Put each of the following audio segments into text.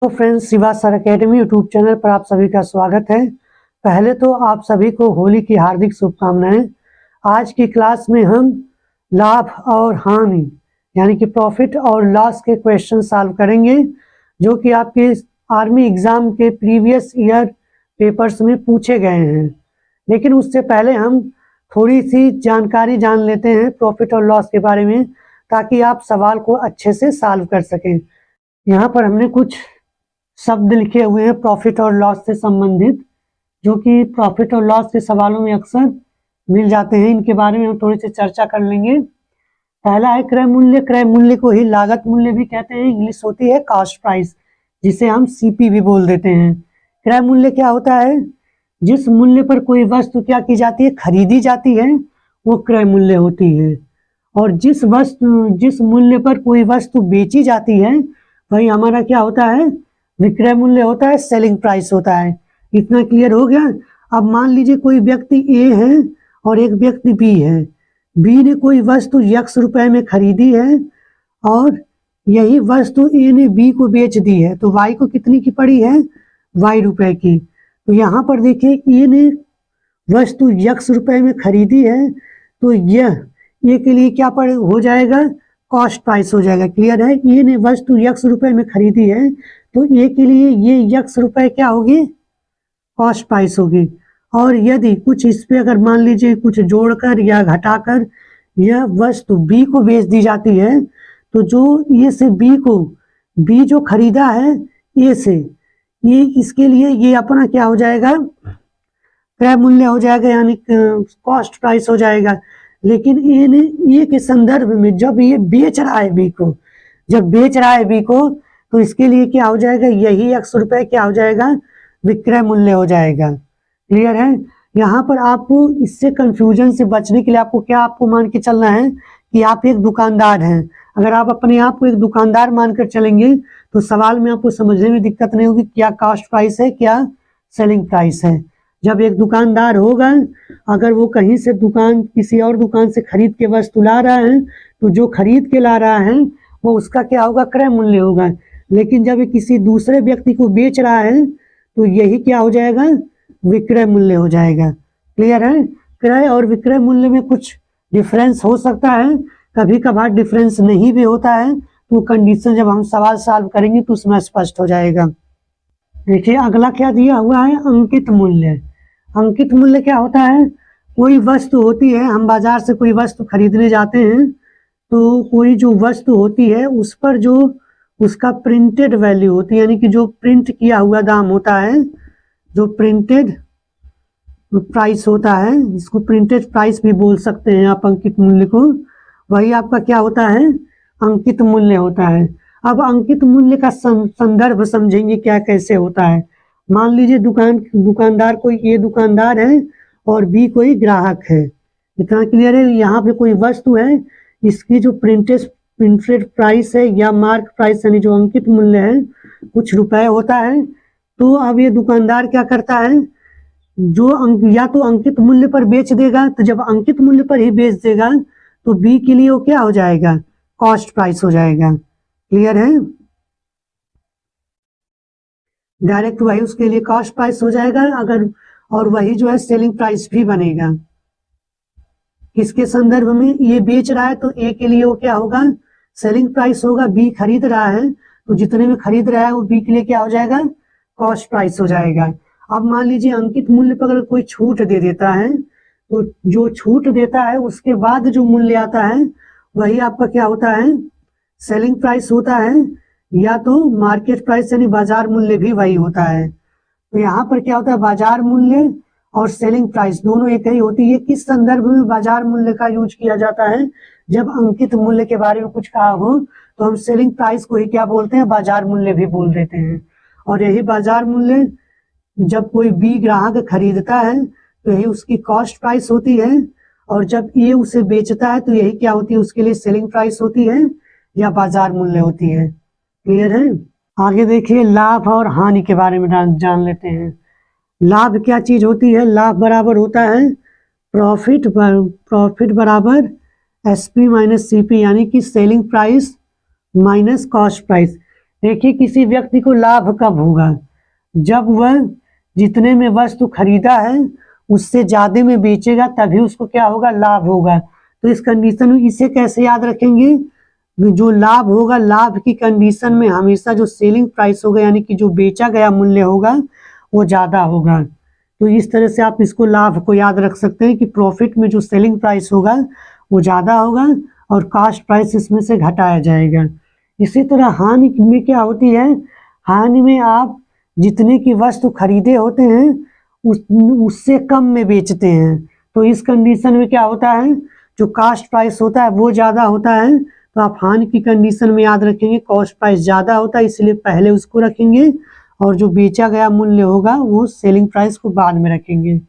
तो friends, Shiva sir academy YouTube channel पर आप सभी का स्वागत है। पहले तो आप सभी को होली की हार्दिक शुभकामनाएं। आज की क्लास में हम लाभ और हानि यानी कि प्रॉफिट और लॉस के क्वेश्चन सॉल्व करेंगे, जो कि आपके आर्मी एग्जाम के प्रीवियस ईयर पेपर्स में पूछे गए हैं। लेकिन उससे पहले हम थोड़ी सी जानकारी जान लेते हैं प्रॉफिट और लॉस के बारे में, ताकि आप सवाल को अच्छे से सॉल्व कर सकें। यहाँ पर हमने कुछ शब्द लिखे हुए हैं प्रॉफिट और लॉस से संबंधित, जो कि प्रॉफिट और लॉस के सवालों में अक्सर मिल जाते हैं। इनके बारे में हम थोड़ी सी चर्चा कर लेंगे। पहला है क्रय मूल्य। क्रय मूल्य को ही लागत मूल्य भी कहते हैं, इंग्लिश होती है कॉस्ट प्राइस, जिसे हम सीपी भी बोल देते हैं। क्रय मूल्य क्या होता है? जिस मूल्य पर कोई वस्तु क्या की जाती है, खरीदी जाती है, वो क्रय मूल्य होती है। और जिस मूल्य पर कोई वस्तु बेची जाती है, वही हमारा क्या होता है? विक्रय मूल्य होता है, सेलिंग प्राइस होता है। इतना क्लियर हो गया? अब मान लीजिए कोई व्यक्ति ए है और एक व्यक्ति बी है। बी ने कोई वस्तु x रुपए में खरीदी है और यही वस्तु ए ने बी को बेच दी है, तो y को कितनी की पड़ी है? y रुपए की। तो यहाँ पर देखिए, ए ने वस्तु x रुपए में खरीदी है, तो यह ए के लिए क्या हो जाएगा? कॉस्ट प्राइस हो जाएगा। क्लियर है? ए ने वस्तु x रुपए में खरीदी है, तो ए के लिए ये x रुपए क्या होगी? कॉस्ट प्राइस होगी। और यदि कुछ इस पे अगर मान लीजिए कुछ जोड़कर या घटाकर यह वस्तु बी को बेच दी जाती है, तो जो ए से बी को बी जो खरीदा है ए से, ये इसके लिए ये अपना क्या हो जाएगा? क्रय मूल्य हो जाएगा, यानी कॉस्ट प्राइस हो जाएगा। लेकिन ए के संदर्भ में जब ये बेच रहा है बी को, तो इसके लिए क्या हो जाएगा? यही x रुपए क्या हो जाएगा? विक्रय मूल्य हो जाएगा। क्लियर है? यहाँ पर आपको इससे कंफ्यूजन से बचने के लिए आपको मान के चलना है कि आप एक दुकानदार हैं। अगर आप अपने आप को एक दुकानदार मानकर चलेंगे तो सवाल में आपको समझने में दिक्कत नहीं होगी, क्या कॉस्ट प्राइस है, क्या सेलिंग प्राइस है। जब एक दुकानदार होगा, अगर वो कहीं से किसी और दुकान से खरीद के वस्तु ला रहा है, तो जो खरीद के ला रहा है वो उसका क्या होगा? क्रय मूल्य होगा। लेकिन जब किसी दूसरे व्यक्ति को बेच रहा है, तो यही क्या हो जाएगा? विक्रय मूल्य हो जाएगा। क्लियर है? क्रय और विक्रय मूल्य में कुछ डिफरेंस हो सकता है, कभी कभार डिफरेंस नहीं भी होता है, तो कंडीशन जब हम सवाल सॉल्व करेंगे तो उसमें स्पष्ट हो जाएगा। देखिए अगला क्या दिया हुआ है? अंकित मूल्य। अंकित मूल्य क्या होता है? कोई वस्तु होती है, हम बाजार से कोई वस्तु खरीदने जाते हैं, तो कोई जो वस्तु होती है उस पर जो उसका प्रिंटेड वैल्यू होती है, यानी कि जो प्रिंट किया हुआ दाम होता है, जो प्रिंटेड प्राइस होता है, इसको प्रिंटेड प्राइस भी बोल सकते हैं आप अंकित मूल्य को, वही आपका क्या होता है? अंकित मूल्य होता है। अब अंकित मूल्य का संदर्भ समझेंगे क्या कैसे होता है। मान लीजिए दुकानदार कोई ए दुकानदार है और बी कोई ग्राहक है। इतना क्लियर है? यहाँ पे कोई वस्तु है, इसकी जो प्रिंटेड प्राइस है या मार्क प्राइस यानी जो अंकित मूल्य है, कुछ रुपए होता है। तो अब ये दुकानदार क्या करता है? या तो अंकित मूल्य पर बेच देगा, तो जब अंकित मूल्य पर ही बेच देगा तो बी के लिए वो क्या हो जाएगा? कॉस्ट प्राइस हो जाएगा। क्लियर है? डायरेक्ट वही उसके लिए कॉस्ट प्राइस हो जाएगा, अगर और वही जो है सेलिंग प्राइस भी बनेगा। किसके संदर्भ में? ये बेच रहा है तो ए के लिए वो क्या होगा? सेलिंग प्राइस होगा। बी खरीद रहा है तो जितने में खरीद रहा है वो बी के लिए क्या हो जाएगा? कॉस्ट प्राइस हो जाएगा। अब मान लीजिए अंकित मूल्य पर अगर कोई छूट दे देता है, तो जो छूट देता है उसके बाद जो मूल्य आता है वही आपका क्या होता है? सेलिंग प्राइस होता है, या तो मार्केट प्राइस यानी बाजार मूल्य भी वही होता है। तो यहाँ पर क्या होता है? बाजार मूल्य और सेलिंग प्राइस दोनों एक ही होती है। किस संदर्भ में बाजार मूल्य का यूज किया जाता है? जब अंकित मूल्य के बारे में कुछ कहा हो तो हम सेलिंग प्राइस को ही क्या बोलते हैं? बाजार मूल्य भी बोल देते हैं। और यही बाजार मूल्य जब कोई बी ग्राहक खरीदता है तो यही उसकी कॉस्ट प्राइस होती है, और जब ए उसे बेचता है तो यही क्या होती है? उसके लिए सेलिंग प्राइस होती है या बाजार मूल्य होती है। क्लियर है? आगे देखिए लाभ और हानि के बारे में जान लेते हैं। लाभ क्या चीज होती है? लाभ बराबर होता है प्रॉफिट बराबर SP माइनस CP, यानी कि selling price minus cost price. देखिए किसी व्यक्ति को लाभ कब होगा, जब वह जितने में वस्तु खरीदा है उससे ज्यादा में बेचेगा, तभी उसको क्या होगा, लाभ होगा। तो इस कंडीशन में इसे कैसे याद रखेंगे, जो लाभ होगा, लाभ की कंडीशन में हमेशा जो सेलिंग प्राइस होगा यानी कि जो बेचा गया मूल्य होगा वो ज्यादा होगा। तो इस तरह से आप इसको लाभ को याद रख सकते हैं कि प्रॉफिट में जो सेलिंग प्राइस होगा वो ज्यादा होगा और कास्ट प्राइस इसमें से घटाया जाएगा। इसी तरह हानि में क्या होती है, हानि में आप जितने की वस्तु खरीदे होते हैं उससे कम में बेचते हैं। तो इस कंडीशन में क्या होता है, जो कास्ट प्राइस होता है वो ज्यादा होता है। तो आप हानि की कंडीशन में याद रखेंगे कॉस्ट प्राइस ज्यादा होता है, इसलिए पहले उसको रखेंगे और जो बेचा गया मूल्य होगा वो सेलिंग प्राइस को बाद में रखेंगे।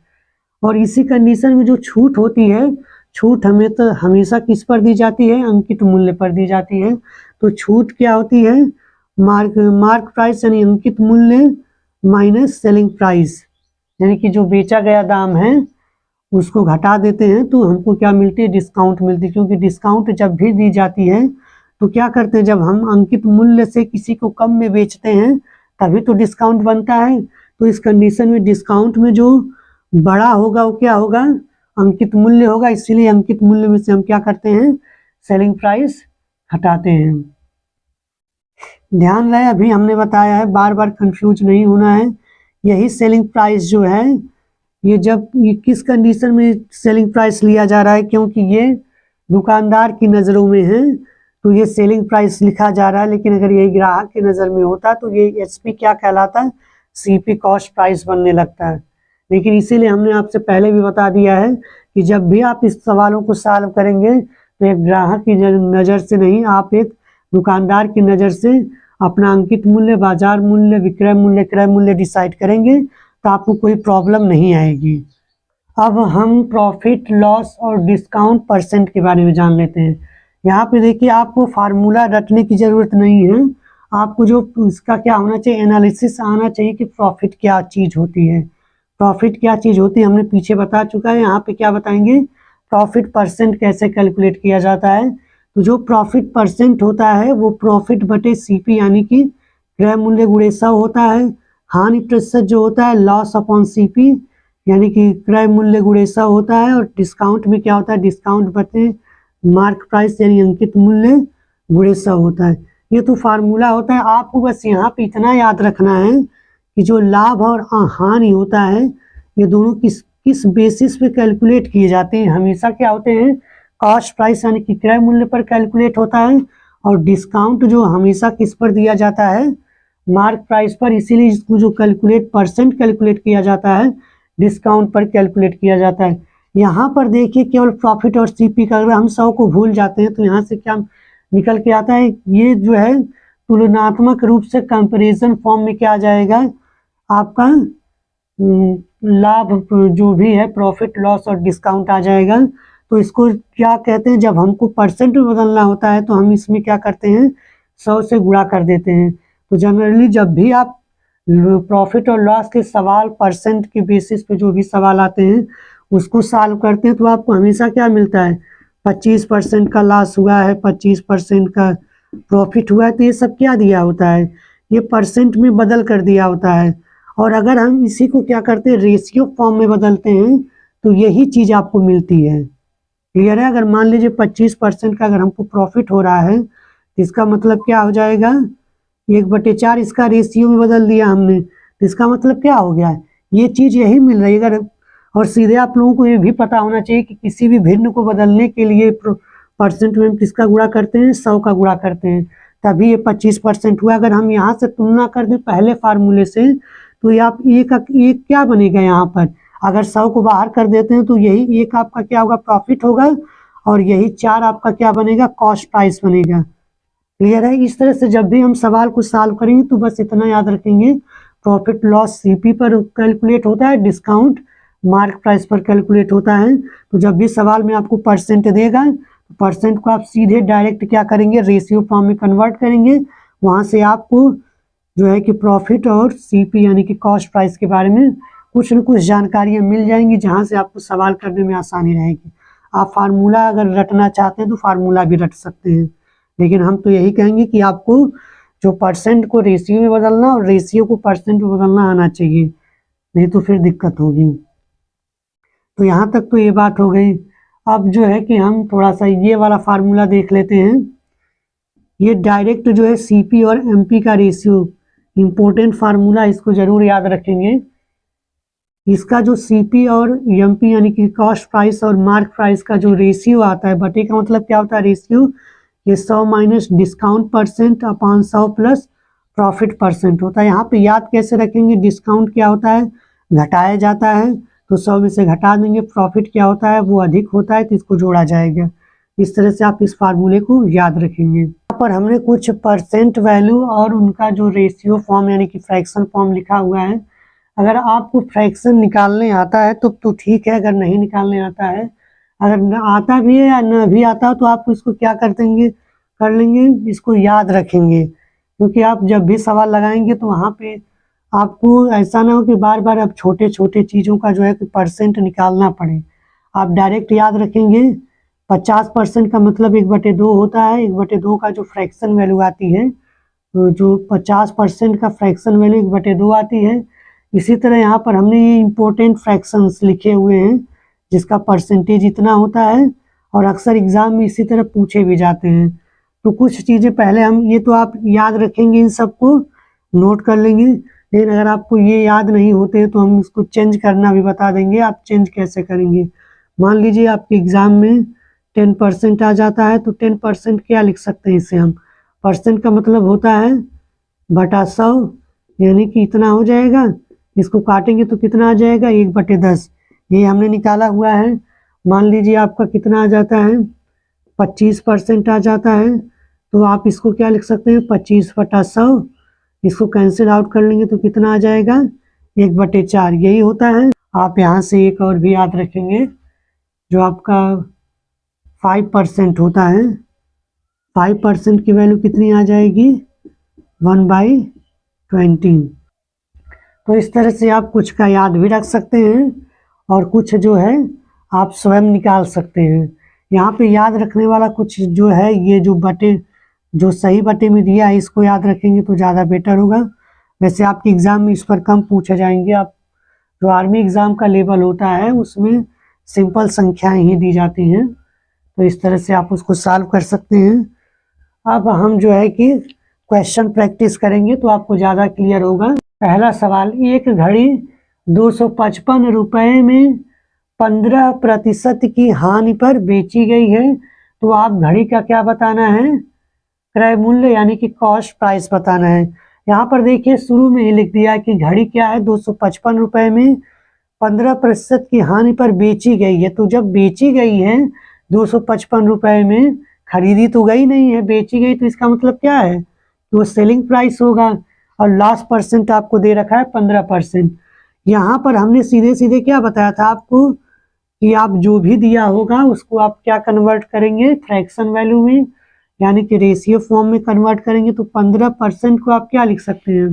और इसी कंडीशन में जो छूट होती है, छूट हमें तो हमेशा किस पर दी जाती है, अंकित मूल्य पर दी जाती है। तो छूट क्या होती है, मार्क प्राइस यानी अंकित मूल्य माइनस सेलिंग प्राइस, यानी कि जो बेचा गया दाम है उसको घटा देते हैं तो हमको क्या मिलती है, डिस्काउंट मिलती है। क्योंकि डिस्काउंट जब भी दी जाती है तो क्या करते हैं, जब हम अंकित मूल्य से किसी को कम में बेचते हैं तभी तो डिस्काउंट बनता है। तो इस कंडीशन में डिस्काउंट में जो बड़ा होगा वो क्या होगा, अंकित मूल्य होगा, इसीलिए अंकित मूल्य में से हम क्या करते हैं, सेलिंग प्राइस हटाते हैं। ध्यान रहे अभी हमने बताया है, बार बार कंफ्यूज नहीं होना है। यही सेलिंग प्राइस जो है ये किस कंडीशन में सेलिंग प्राइस लिया जा रहा है, क्योंकि ये दुकानदार की नज़रों में है तो ये सेलिंग प्राइस लिखा जा रहा है। लेकिन अगर ये ग्राहक की नज़र में होता तो ये एचपी क्या कहलाता है, सीपी कॉस्ट प्राइस बनने लगता है। लेकिन इसीलिए हमने आपसे पहले भी बता दिया है कि जब भी आप इस सवालों को सॉल्व करेंगे तो एक ग्राहक की नज़र से नहीं, आप एक दुकानदार की नज़र से अपना अंकित मूल्य, बाजार मूल्य, विक्रय मूल्य, क्रय मूल्य डिसाइड करेंगे तो आपको कोई प्रॉब्लम नहीं आएगी। अब हम प्रॉफिट लॉस और डिस्काउंट परसेंट के बारे में जान लेते हैं। यहाँ पे देखिए आपको फार्मूला रटने की ज़रूरत नहीं है, आपको जो इसका क्या होना चाहिए, एनालिसिस आना चाहिए कि प्रॉफिट क्या चीज़ होती है। प्रॉफिट क्या चीज़ होती है हमने पीछे बता चुका है, यहाँ पे क्या बताएंगे, प्रॉफिट परसेंट कैसे कैलकुलेट किया जाता है। तो जो प्रॉफिट परसेंट होता है वो प्रॉफिट बटे सीपी यानी कि क्रय मूल्य गुणे 100 होता है। हानि प्रतिशत जो होता है लॉस अपॉन सीपी यानी कि क्रय मूल्य गुणे 100 होता है। और डिस्काउंट में क्या होता है, डिस्काउंट बटे मार्क प्राइस यानी अंकित मूल्य गुणे 100 होता है। ये तो फार्मूला होता है, आपको बस यहाँ पे इतना याद रखना है कि जो लाभ और हानि होता है ये दोनों किस बेसिस पे कैलकुलेट किए जाते हैं। हमेशा क्या होते हैं, कॉस्ट प्राइस यानी कि क्रय मूल्य पर कैलकुलेट होता है, और डिस्काउंट जो हमेशा किस पर दिया जाता है, मार्क प्राइस पर। इसीलिए इसको जो परसेंट कैलकुलेट किया जाता है डिस्काउंट पर कैलकुलेट किया जाता है। यहाँ पर देखिए केवल प्रॉफिट और सीपी का अगर हम 100 को भूल जाते हैं तो यहाँ से क्या निकल के आता है, ये जो है तुलनात्मक रूप से कंपैरिजन फॉर्म में क्या आ जाएगा, आपका लाभ जो भी है प्रॉफिट लॉस और डिस्काउंट आ जाएगा। तो इसको क्या कहते हैं, जब हमको परसेंट में बदलना होता है तो हम इसमें क्या करते हैं, 100 से गुणा कर देते हैं। तो जनरली जब भी आप प्रॉफिट और लॉस के सवाल परसेंट के बेसिस पे जो भी सवाल आते हैं उसको सॉल्व करते हैं तो आपको हमेशा क्या मिलता है, 25% का लॉस हुआ है, 25% का प्रॉफिट हुआ है। तो ये सब क्या दिया होता है, ये परसेंट में बदल कर दिया होता है। और अगर हम इसी को क्या करते हैं, रेशियो फॉर्म में बदलते हैं तो यही चीज़ आपको मिलती है। क्लियर है, अगर मान लीजिए 25% का अगर हमको प्रॉफिट हो रहा है तो इसका मतलब क्या हो जाएगा, 1/4 इसका रेशियो में बदल दिया हमने, तो इसका मतलब क्या हो गया, ये चीज़ यही मिल रही है। अगर और सीधे आप लोगों को ये भी पता होना चाहिए कि किसी भी भिन्न को बदलने के लिए परसेंट में हम किसका गुणा करते हैं, 100 का गुणा करते हैं, तभी ये 25% हुआ। अगर हम यहाँ से तुलना कर दें पहले फार्मूले से तो ये आप एक क्या बनेगा, यहाँ पर अगर 100 को बाहर कर देते हैं तो यही एक आपका क्या होगा, प्रॉफिट होगा, और यही 4 आपका क्या बनेगा, कॉस्ट प्राइस बनेगा। क्लियर है। इस तरह से जब भी हम सवाल को सॉल्व करेंगे तो बस इतना याद रखेंगे, प्रॉफिट लॉस सीपी पर कैलकुलेट होता है, डिस्काउंट मार्क प्राइस पर कैलकुलेट होता है। तो जब भी सवाल में आपको परसेंट देगा तो परसेंट को आप सीधे डायरेक्ट क्या करेंगे, रेशियो फॉर्म में कन्वर्ट करेंगे। वहाँ से आपको जो है कि प्रॉफिट और सीपी यानी कि कॉस्ट प्राइस के बारे में कुछ न कुछ जानकारियाँ मिल जाएंगी, जहाँ से आपको सवाल करने में आसानी रहेगी। आप फार्मूला अगर रटना चाहते हैं तो फार्मूला भी रट सकते हैं, लेकिन हम तो यही कहेंगे कि आपको जो परसेंट को रेशियो में बदलना और रेशियो को परसेंट में बदलना आना चाहिए, नहीं तो फिर दिक्कत होगी। तो यहाँ तक तो ये बात हो गई। अब जो है कि हम थोड़ा सा ये वाला फार्मूला देख लेते हैं। ये डायरेक्ट जो है सीपी और एमपी का रेशियो, इम्पोर्टेंट फार्मूला, इसको जरूर याद रखेंगे। इसका जो सीपी और एमपी यानी कि कॉस्ट प्राइस और मार्क प्राइस का जो रेशियो आता है, बटे का मतलब क्या होता है रेशियो, ये 100 minus discount percent upon 100 plus profit percent होता है। यहाँ पे याद कैसे रखेंगे, डिस्काउंट क्या होता है, घटाया जाता है, तो 100 में से घटा देंगे। प्रॉफिट क्या होता है, वो अधिक होता है, तो इसको जोड़ा जाएगा। इस तरह से आप इस फार्मूले को याद रखेंगे। यहाँ पर हमने कुछ परसेंट वैल्यू और उनका जो रेशियो फॉर्म यानी कि फ्रैक्शन फॉर्म लिखा हुआ है। अगर आपको फ्रैक्शन निकालने आता है तो ठीक है, अगर नहीं निकालने आता है, अगर न आता भी है या न भी आता तो आप इसको क्या कर लेंगे, इसको याद रखेंगे। क्योंकि आप जब भी सवाल लगाएंगे तो वहाँ पे आपको ऐसा ना हो कि बार बार अब छोटे छोटे चीज़ों का जो है कि परसेंट निकालना पड़े। आप डायरेक्ट याद रखेंगे 50% का मतलब 1/2 होता है। 1/2 का जो फ्रैक्शन वैल्यू आती है, तो जो 50% का फ्रैक्शन वैल्यू 1/2 आती है। इसी तरह यहाँ पर हमने ये इम्पोर्टेंट फ्रैक्शंस लिखे हुए हैं जिसका परसेंटेज इतना होता है, और अक्सर एग्जाम में इसी तरह पूछे भी जाते हैं। तो कुछ चीज़ें पहले हम, ये तो आप याद रखेंगे, इन सबको नोट कर लेंगे। लेकिन अगर आपको ये याद नहीं होते तो हम इसको चेंज करना भी बता देंगे, आप चेंज कैसे करेंगे। मान लीजिए आपके एग्जाम में 10% आ जाता है, तो 10% क्या लिख सकते हैं इसे हम, परसेंट का मतलब होता है बटा 100, यानी कि इतना हो जाएगा। इसको काटेंगे तो कितना आ जाएगा, 1/10। ये हमने निकाला हुआ है। मान लीजिए आपका कितना आ जाता है, 25% आ जाता है, तो आप इसको क्या लिख सकते हैं, 25/100। इसको कैंसिल आउट कर लेंगे तो कितना आ जाएगा, 1/4। यही होता है। आप यहाँ से एक और भी याद रखेंगे, जो आपका 5% होता है, 5% की वैल्यू कितनी आ जाएगी, 1/20। तो इस तरह से आप कुछ का याद भी रख सकते हैं और कुछ जो है आप स्वयं निकाल सकते हैं। यहाँ पे याद रखने वाला कुछ जो है, ये जो बटे, जो सही बटे में दिया है, इसको याद रखेंगे तो ज़्यादा बेटर होगा। वैसे आपके एग्ज़ाम में इस पर कम पूछे जाएंगे। आप जो आर्मी एग्ज़ाम का लेवल होता है उसमें सिंपल संख्याएं ही दी जाती हैं, तो इस तरह से आप उसको सॉल्व कर सकते हैं। अब हम जो है कि क्वेश्चन प्रैक्टिस करेंगे तो आपको ज़्यादा क्लियर होगा। पहला सवाल, एक घड़ी 255 रुपये में 15% की हानि पर बेची गई है, तो आप घड़ी का क्या बताना है, क्रय मूल्य यानी कि कॉस्ट प्राइस बताना है। यहाँ पर देखिए शुरू में ही लिख दिया कि घड़ी क्या है, 255 रुपये में 15% की हानि पर बेची गई है। तो जब बेची गई है 255 रुपये में, खरीदी तो गई नहीं है, बेची गई, तो इसका मतलब क्या है, तो सेलिंग प्राइस होगा। और लास्ट परसेंट आपको दे रखा है 15%। यहाँ पर हमने सीधे सीधे क्या बताया था आपको कि आप जो भी दिया होगा उसको आप क्या कन्वर्ट करेंगे, फ्रैक्शन वैल्यू में, यानी कि रेशियो फॉर्म में कन्वर्ट करेंगे। तो 15% को आप क्या लिख सकते हैं,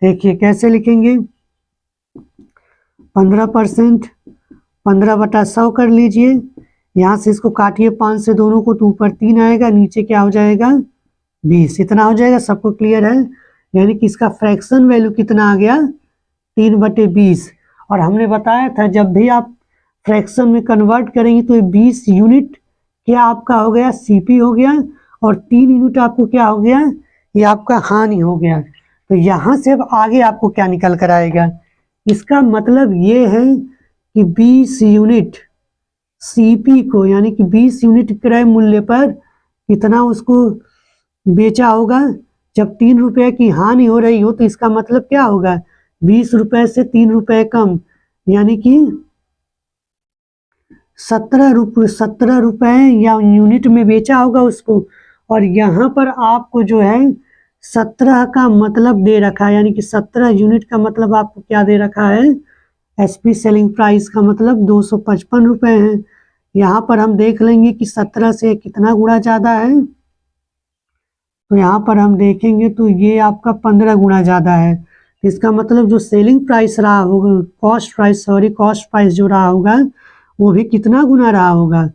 देखिए कैसे लिखेंगे, 15% 15/100 कर लीजिए। यहाँ से इसको काटिए 5 से दोनों को, तो ऊपर 3 आएगा, नीचे क्या हो जाएगा 20। इतना हो जाएगा, सबको क्लियर है। यानी कि इसका फ्रैक्शन वैल्यू कितना आ गया, 3/20। और हमने बताया था जब भी आप फ्रैक्शन में कन्वर्ट करेंगे तो 20 यूनिट क्या आपका हो गया, सीपी हो गया, और 3 यूनिट आपको क्या हो गया, ये आपका हानि हो गया। तो यहाँ से अब आगे आपको क्या निकल कर आएगा, इसका मतलब ये है कि 20 यूनिट सीपी को, यानी कि 20 यूनिट क्रय मूल्य पर कितना उसको बेचा होगा। जब 3 रुपये की हानि हो रही हो तो इसका मतलब क्या होगा, 20 रुपये से 3 रुपये कम, यानी कि 17 रुपये या यूनिट में बेचा होगा उसको। और यहाँ पर आपको जो है 17 का मतलब दे रखा है, यानी कि 17 यूनिट का मतलब आपको क्या दे रखा है, एसपी सेलिंग प्राइस का मतलब 255 रुपये है। यहाँ पर हम देख लेंगे कि 17 से कितना गुना ज़्यादा है, तो यहाँ पर हम देखेंगे तो ये आपका 15 गुना ज़्यादा है। तो इसका मतलब जो सेलिंग प्राइस रहा होगा, कॉस्ट प्राइस जो रहा होगा वो भी कितना गुना रहा होगा,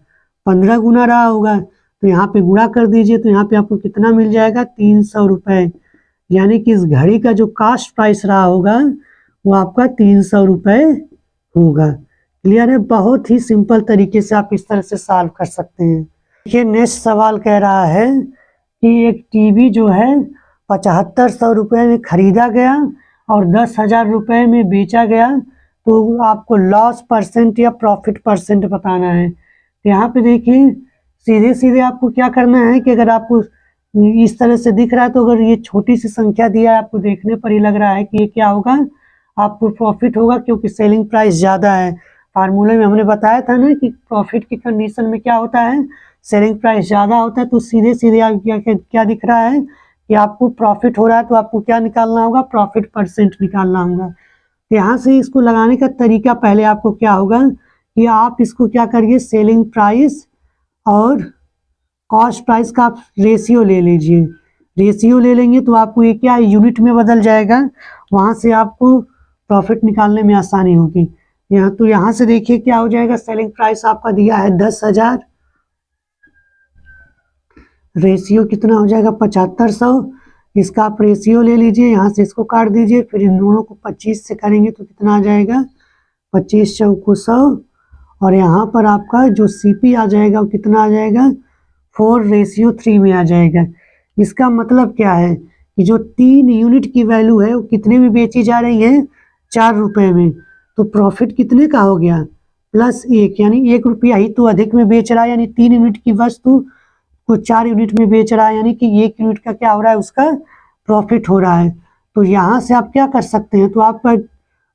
15 गुना रहा होगा। तो यहाँ पे गुणा कर दीजिए, तो यहाँ पे आपको कितना मिल जाएगा, 300 रुपये। यानी कि इस घड़ी का जो कास्ट प्राइस रहा होगा वो आपका 300 रुपये होगा। क्लियर है? बहुत ही सिंपल तरीके से आप इस तरह से सॉल्व कर सकते हैं। देखिए नेक्स्ट सवाल कह रहा है कि एक टीवी जो है 7500 रुपये में खरीदा गया और 10,000 रुपये में बेचा गया, तो आपको लॉस परसेंट या प्रॉफिट परसेंट बताना है। तो यहाँ पे देखिए सीधे सीधे आपको क्या करना है कि अगर आपको इस तरह से दिख रहा है तो अगर ये छोटी सी संख्या दिया है आपको देखने पर ही लग रहा है कि ये क्या होगा, आपको प्रॉफिट होगा, क्योंकि सेलिंग प्राइस ज़्यादा है। फार्मूले में हमने बताया था ना कि प्रॉफिट की कंडीशन में क्या होता है, सेलिंग प्राइस ज़्यादा होता है। तो सीधे सीधे आप क्या दिख रहा है कि आपको प्रॉफिट हो रहा है, तो आपको क्या निकालना होगा, प्रॉफिट परसेंट निकालना होगा। यहाँ से इसको लगाने का तरीका पहले आपको क्या होगा कि आप इसको क्या करिए, सेलिंग प्राइस और कॉस्ट प्राइस का आप रेशियो ले लीजिए। रेशियो ले लेंगे तो आपको ये क्या यूनिट में बदल जाएगा, वहाँ से आपको प्रॉफिट निकालने में आसानी होगी। यहाँ से देखिए क्या हो जाएगा, सेलिंग प्राइस आपका दिया है 10,000, रेशियो कितना हो जाएगा 7500, इसका आप रेशियो ले लीजिए, यहाँ से इसको काट दीजिए, फिर इन दोनों को 25 से करेंगे तो कितना आ जाएगा 25 चौको 100, और यहाँ पर आपका जो सीपी आ जाएगा वो कितना आ जाएगा 4:3 में आ जाएगा। इसका मतलब क्या है कि जो 3 यूनिट की वैल्यू है वो कितने में बेची जा रही है, 4 रुपये में। तो प्रॉफिट कितने का हो गया, +1, यानी 1 रुपया ही तो अधिक में बेच रहा है, यानी 3 यूनिट की वस्तु को 4 यूनिट में बेच रहा है, यानी कि 1 यूनिट का क्या हो रहा है, उसका प्रॉफिट हो रहा है। तो यहाँ से आप क्या कर सकते हैं, तो आपका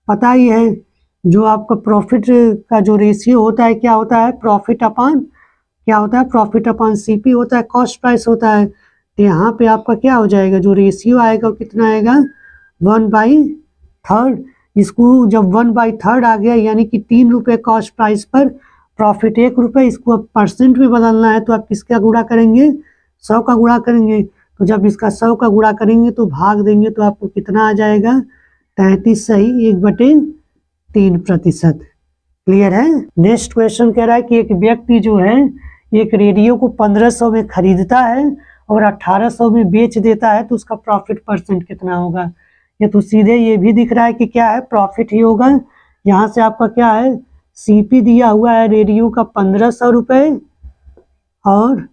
पता ही है जो आपका प्रॉफिट का जो रेशियो होता है क्या होता है, प्रॉफिट अपॉन क्या होता है, प्रॉफिट अपॉन सीपी होता है, कॉस्ट प्राइस होता है। तो यहाँ पे आपका क्या हो जाएगा, जो रेशियो आएगा वो कितना आएगा 1/3। इसको जब 1/3 आ गया, यानी कि 3 रुपये कॉस्ट प्राइस पर प्रॉफिट 1 रुपये, इसको अब परसेंट में बदलना है तो आप किसका गुणा करेंगे, 100 का गुणा करेंगे। तो जब इसका 100 का गुणा करेंगे तो भाग देंगे तो आपको कितना आ जाएगा 33 सही 1/3%। क्लियर है? नेक्स्ट क्वेश्चन कह रहा है कि एक व्यक्ति जो है एक रेडियो को 1500 में खरीदता है और 1800 में बेच देता है, तो उसका प्रॉफिट परसेंट कितना होगा। ये तो सीधे ये भी दिख रहा है कि क्या है, प्रॉफिट ही होगा। यहाँ से आपका क्या है, सीपी दिया हुआ है रेडियो का 1500 रुपये, और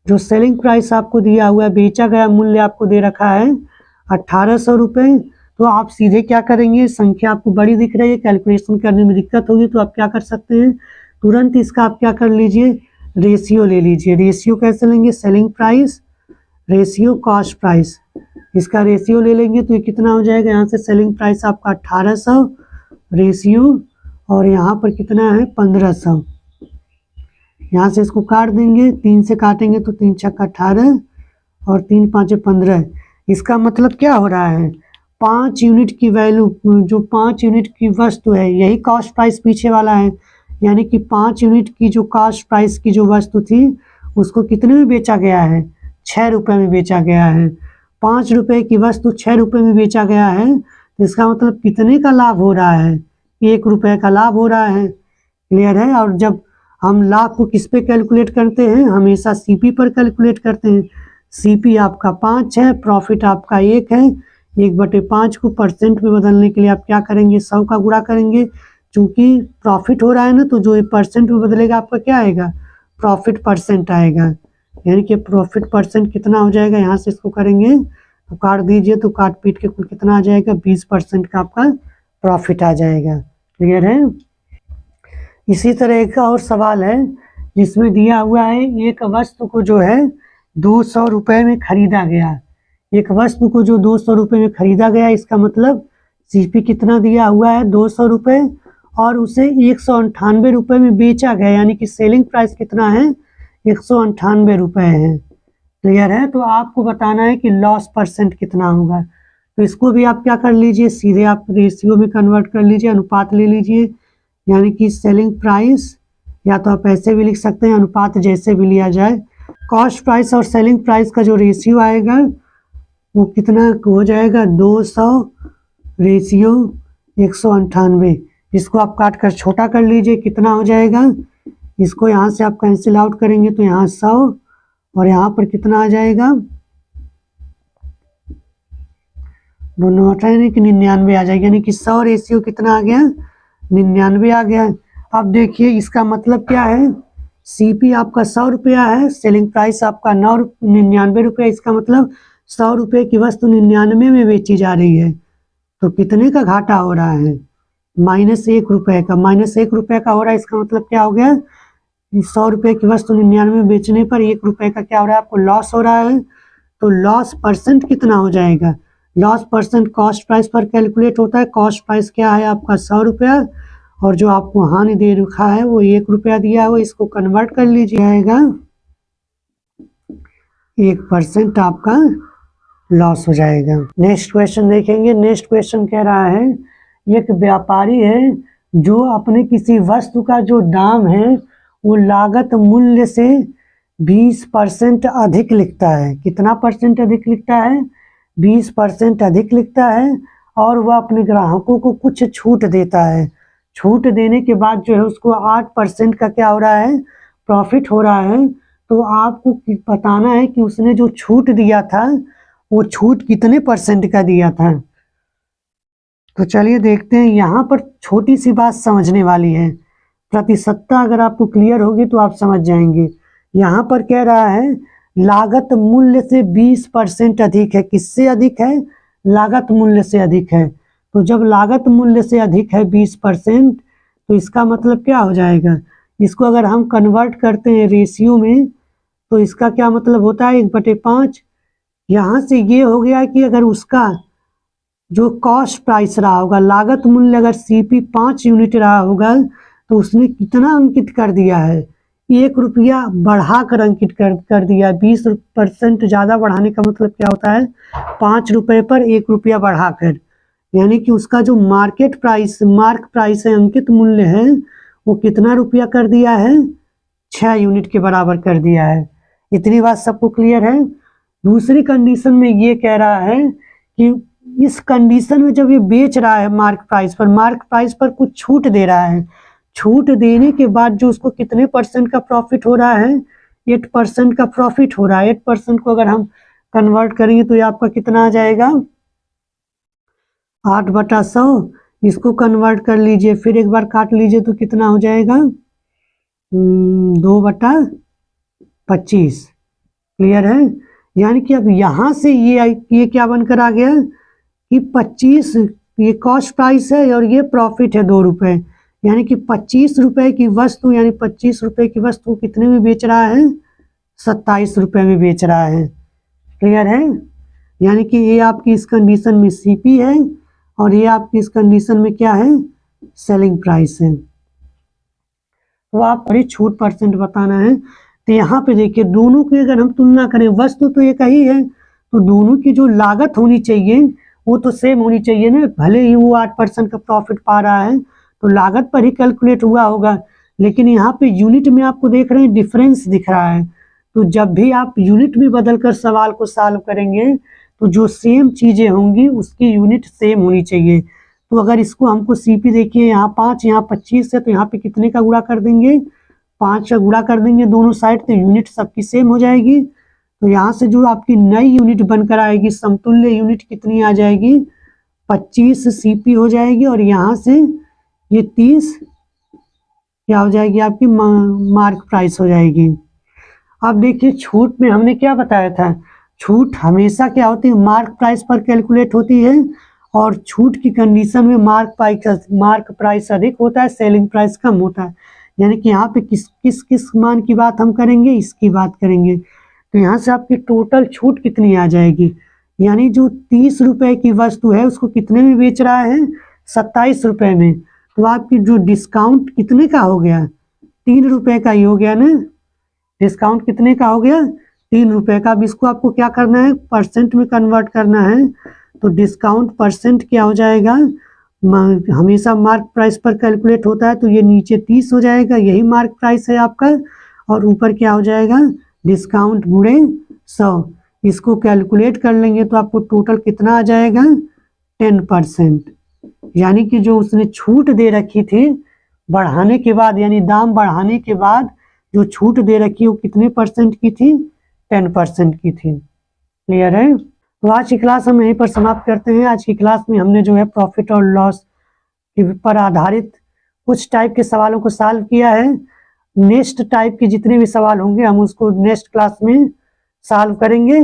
जो सेलिंग प्राइस आपको दिया हुआ है, बेचा गया मूल्य आपको दे रखा है 1800 रुपये। तो आप सीधे क्या करेंगे, संख्या आपको बड़ी दिख रही है, कैलकुलेशन करने में दिक्कत होगी, तो आप क्या कर सकते हैं, तुरंत इसका आप क्या कर लीजिए, रेशियो ले लीजिए। रेशियो कैसे लेंगे, selling price ratio cost price, इसका रेशियो ले लेंगे तो ये कितना हो जाएगा, यहाँ से सेलिंग प्राइस आपका 1800 रेशियो, और यहाँ पर कितना है 1500। यहाँ से इसको काट देंगे, 3 से काटेंगे तो 3 छक्का 18 और 3 5 15। इसका मतलब क्या हो रहा है, 5 यूनिट की वैल्यू, जो 5 यूनिट की वस्तु है, यही कॉस्ट प्राइस पीछे वाला है, यानी कि 5 यूनिट की जो कॉस्ट प्राइस की जो वस्तु थी उसको कितने में बेचा गया है, 6 रुपये में बेचा गया है। 5 रुपये की वस्तु 6 रुपये में बेचा गया है, तो इसका मतलब कितने का लाभ हो रहा है, 1 रुपये का लाभ हो रहा है। क्लियर है? और जब हम लाभ को किस पे कैलकुलेट करते हैं, हमेशा सीपी पर कैलकुलेट करते हैं। सीपी आपका 5 है, प्रॉफिट आपका 1 है, 1/5 को परसेंट में बदलने के लिए आप क्या करेंगे, 100 का गुणा करेंगे। चूंकि प्रॉफिट हो रहा है ना, तो जो परसेंट में बदलेगा आपका क्या आएगा, प्रॉफिट परसेंट आएगा। यानी कि प्रॉफिट परसेंट कितना हो जाएगा, यहाँ से इसको करेंगे तो काट दीजिए, तो काट पीट के कुल कितना आ जाएगा, 20% का आपका प्रॉफिट आ जाएगा। क्लियर है? इसी तरह एक और सवाल है जिसमें दिया हुआ है एक वस्तु को जो है 200 रुपये में खरीदा गया। एक वस्तु को जो 200 रुपये में खरीदा गया, इसका मतलब सीपी कितना दिया हुआ है 200 रुपये, और उसे 198 रुपये में बेचा गया, यानी कि सेलिंग प्राइस कितना है 198 रुपये है। क्लियर है? तो आपको बताना है कि लॉस परसेंट कितना होगा। तो इसको भी आप क्या कर लीजिए, सीधे आप रेशियो में कन्वर्ट कर लीजिए, अनुपात ले लीजिए, यानी कि सेलिंग प्राइस, या तो आप ऐसे भी लिख सकते हैं, अनुपात जैसे भी लिया जाए। कॉस्ट प्राइस और सेलिंग प्राइस का जो रेशियो आएगा वो कितना हो जाएगा, 200 रेशियो 198। इसको आप काट कर छोटा कर लीजिए, कितना हो जाएगा, इसको यहाँ से आप कैंसिल आउट करेंगे तो यहाँ 100, और यहाँ पर कितना आ जाएगा दोनों हटाए नहीं कि 99 आ जाएगा, यानी कि 100 रेशियो कितना आ गया, 99 आ गया। अब देखिए इसका मतलब क्या है, सीपी आपका 100 रुपया है, सेलिंग प्राइस आपका 99 रुपया, इसका मतलब 100 रुपये की वस्तु 99 में बेची जा रही है। तो कितने का घाटा हो रहा है, -1 रुपये का, -1 रुपये का हो रहा है। इसका मतलब क्या हो गया, 100 रुपये की वस्तु 99 में बेचने पर 1 रुपये का क्या हो रहा है, आपको लॉस हो रहा है। तो लॉस परसेंट कितना हो जाएगा, लॉस परसेंट कॉस्ट प्राइस पर कैलकुलेट होता है। कॉस्ट प्राइस क्या है आपका 100 रुपया, और जो आपको हानि दे रखा है वो 1 रुपया दिया है, इसको कन्वर्ट कर लीजिएगा, 1% आपका लॉस हो जाएगा। नेक्स्ट क्वेश्चन देखेंगे। नेक्स्ट क्वेश्चन कह रहा है, एक व्यापारी है जो अपने किसी वस्तु का जो दाम है वो लागत मूल्य से 20% अधिक लिखता है। कितना परसेंट अधिक लिखता है, 20% अधिक लिखता है, और वह अपने ग्राहकों को कुछ छूट देता है। छूट देने के बाद जो है उसको 8% का क्या हो रहा है, प्रॉफिट हो रहा है। तो आपको बताना है कि उसने जो छूट दिया था वो छूट कितने परसेंट का दिया था। तो चलिए देखते हैं। यहाँ पर छोटी सी बात समझने वाली है, प्रतिशतता अगर आपको क्लियर होगी तो आप समझ जाएंगे। यहाँ पर कह रहा है लागत मूल्य से 20% अधिक है। किससे अधिक है, लागत मूल्य से अधिक है। तो जब लागत मूल्य से अधिक है 20%, तो इसका मतलब क्या हो जाएगा, इसको अगर हम कन्वर्ट करते हैं रेशियो में तो इसका क्या मतलब होता है, 1/5। यहाँ से ये हो गया कि अगर उसका जो कॉस्ट प्राइस रहा होगा, लागत मूल्य अगर सीपी 5 यूनिट रहा होगा, तो उसने कितना अंकित कर दिया है, 1 रुपया बढ़ाकर अंकित कर दिया। 20% ज़्यादा बढ़ाने का मतलब क्या होता है, 5 रुपये पर 1 रुपया बढ़ाकर, यानी कि उसका जो मार्केट प्राइस, मार्क प्राइस है, अंकित मूल्य है, वो कितना रुपया कर दिया है, 6 यूनिट के बराबर कर दिया है। इतनी बात सबको क्लियर है। दूसरी कंडीशन में ये कह रहा है कि इस कंडीशन में जब ये बेच रहा है मार्क प्राइस पर कुछ छूट दे रहा है, छूट देने के बाद जो उसको कितने परसेंट का प्रॉफिट हो रहा है, 8% का प्रॉफिट हो रहा है। 8% को अगर हम कन्वर्ट करेंगे तो ये आपका कितना आ जाएगा, 8/100। इसको कन्वर्ट कर लीजिए, फिर एक बार काट लीजिए तो कितना हो जाएगा, 2/25। क्लियर है। यानी कि अब यहाँ से ये क्या बनकर आ गया कि 25, ये कॉस्ट प्राइस है और ये प्रॉफिट है 2 रुपये, यानी कि 25 रुपये की वस्तु, यानी 25 रुपये की वस्तु कितने में बेच रहा है, 27 रुपये में बेच रहा है। क्लियर है। यानी कि ये आपकी इस कंडीशन में सीपी है और ये आपकी इस कंडीशन में क्या है, सेलिंग प्राइस है। तो आप बड़ी छूट परसेंट बताना है। तो यहाँ पे देखिए दोनों की अगर हम तुलना करें, वस्तु तो एक ही है, तो दोनों की जो लागत होनी चाहिए वो तो सेम होनी चाहिए ना। भले ही वो 8% का प्रॉफिट पा रहा है तो लागत पर ही कैलकुलेट हुआ होगा, लेकिन यहाँ पे यूनिट में आपको देख रहे हैं डिफरेंस दिख रहा है। तो जब भी आप यूनिट में बदलकर सवाल को सॉल्व करेंगे तो जो सेम चीज़ें होंगी उसकी यूनिट सेम होनी चाहिए। तो अगर इसको हमको सीपी देखिए, यहाँ 5 यहाँ 25 है, तो यहाँ पे कितने का गुणा कर देंगे, 5 का गुणा कर देंगे दोनों साइड, तो यूनिट सबकी सेम हो जाएगी। तो यहाँ से जो आपकी नई यूनिट बनकर आएगी, समतुल्य यूनिट कितनी आ जाएगी, 25 सीपी हो जाएगी, और यहाँ से ये 30 क्या हो जाएगी, आपकी मार्क प्राइस हो जाएगी। अब देखिए छूट में हमने क्या बताया था, छूट हमेशा क्या होती है, मार्क प्राइस पर कैलकुलेट होती है, और छूट की कंडीशन में मार्क प्राइस अधिक होता है, सेलिंग प्राइस कम होता है। यानी कि यहाँ पे किस मान की बात हम करेंगे, इसकी बात करेंगे। तो यहाँ से आपकी टोटल छूट कितनी आ जाएगी, यानी जो 30 रुपये की वस्तु है उसको कितने में बेच रहा है, 27 रुपये में। तो आपकी जो डिस्काउंट कितने का हो गया, 3 रुपये का ही हो गया ना। डिस्काउंट कितने का हो गया, 3 रुपये का। अब इसको आपको क्या करना है, परसेंट में कन्वर्ट करना है। तो डिस्काउंट परसेंट क्या हो जाएगा, हमेशा मार्क प्राइस पर कैलकुलेट होता है, तो ये नीचे 30 हो जाएगा, यही मार्क प्राइस है आपका, और ऊपर क्या हो जाएगा, डिस्काउंट गुणे 100। इसको कैलकुलेट कर लेंगे तो आपको टोटल कितना आ जाएगा, 10%। यानी कि जो उसने छूट दे रखी थी बढ़ाने के बाद, यानी दाम बढ़ाने के बाद जो छूट दे रखी वो कितने परसेंट की थी, 10% की थी। क्लियर है। तो आज की क्लास हम यहीं पर समाप्त करते हैं। आज की क्लास में हमने जो है प्रॉफिट और लॉस पर आधारित कुछ टाइप के सवालों को सॉल्व किया है। नेक्स्ट टाइप के जितने भी सवाल होंगे हम उसको नेक्स्ट क्लास में सॉल्व करेंगे।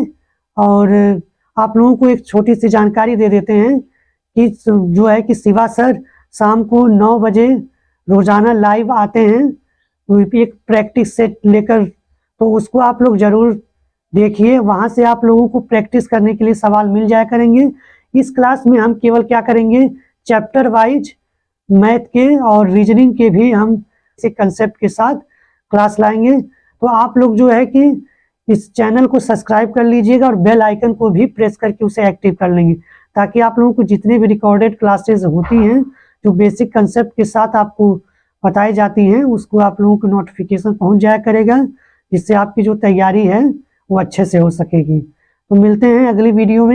और आप लोगों को एक छोटी सी जानकारी दे देते हैं कि जो है कि शिवा सर शाम को 9 बजे रोजाना लाइव आते हैं, तो एक प्रैक्टिस सेट लेकर, तो उसको आप लोग जरूर देखिए। वहां से आप लोगों को प्रैक्टिस करने के लिए सवाल मिल जाया करेंगे। इस क्लास में हम केवल क्या करेंगे, चैप्टर वाइज मैथ के और रीजनिंग के भी हम इसी कंसेप्ट के साथ क्लास लाएंगे। तो आप लोग जो है कि इस चैनल को सब्सक्राइब कर लीजिएगा और बेल आइकन को भी प्रेस करके उसे एक्टिव कर लेंगे, ताकि आप लोगों को जितने भी रिकॉर्डेड क्लासेस होती हैं जो बेसिक कंसेप्ट के साथ आपको बताई जाती हैं, उसको आप लोगों को नोटिफिकेशन पहुंच जाया करेगा, जिससे आपकी जो तैयारी है वो अच्छे से हो सकेगी। तो मिलते हैं अगली वीडियो में।